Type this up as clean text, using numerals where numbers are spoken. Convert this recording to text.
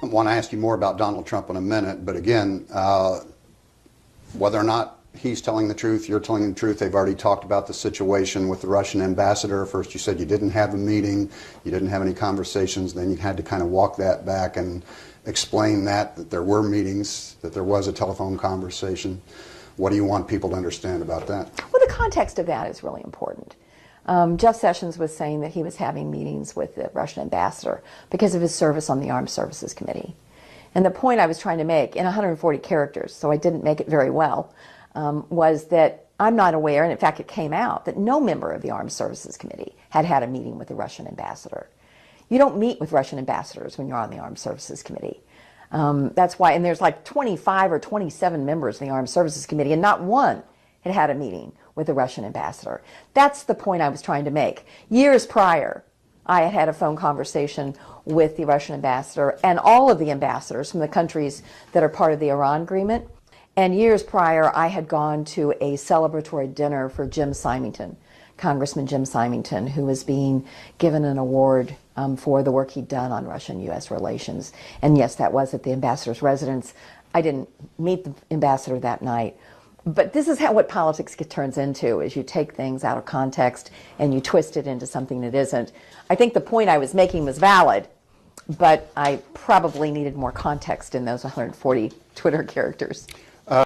I want to ask you more about Donald Trump in a minute, but again, whether or not he's telling the truth, you're telling the truth, they've already talked about the situation with the Russian ambassador. First you said you didn't have a meeting, you didn't have any conversations, then you had to kind of walk that back and explain that there were meetings, that there was a telephone conversation. What do you want people to understand about that? Well, the context of that is really important. Jeff Sessions was saying that he was having meetings with the Russian ambassador because of his service on the Armed Services Committee. And the point I was trying to make in 140 characters, so I didn't make it very well, was that I'm not aware, and in fact it came out, that no member of the Armed Services Committee had had a meeting with the Russian ambassador. You don't meet with Russian ambassadors when you're on the Armed Services Committee. That's why, and there's like 25 or 27 members of the Armed Services Committee, and not one had had a meeting with the Russian ambassador. That's the point I was trying to make. Years prior, I had had a phone conversation with the Russian ambassador and all of the ambassadors from the countries that are part of the Iran agreement. And years prior, I had gone to a celebratory dinner for Jim Symington, Congressman Jim Symington, who was being given an award for the work he'd done on Russian-U.S. relations. And yes, that was at the ambassador's residence. I didn't meet the ambassador that night. But this is what politics turns into, is you take things out of context and you twist it into something that isn't. I think the point I was making was valid, but I probably needed more context in those 140 Twitter characters.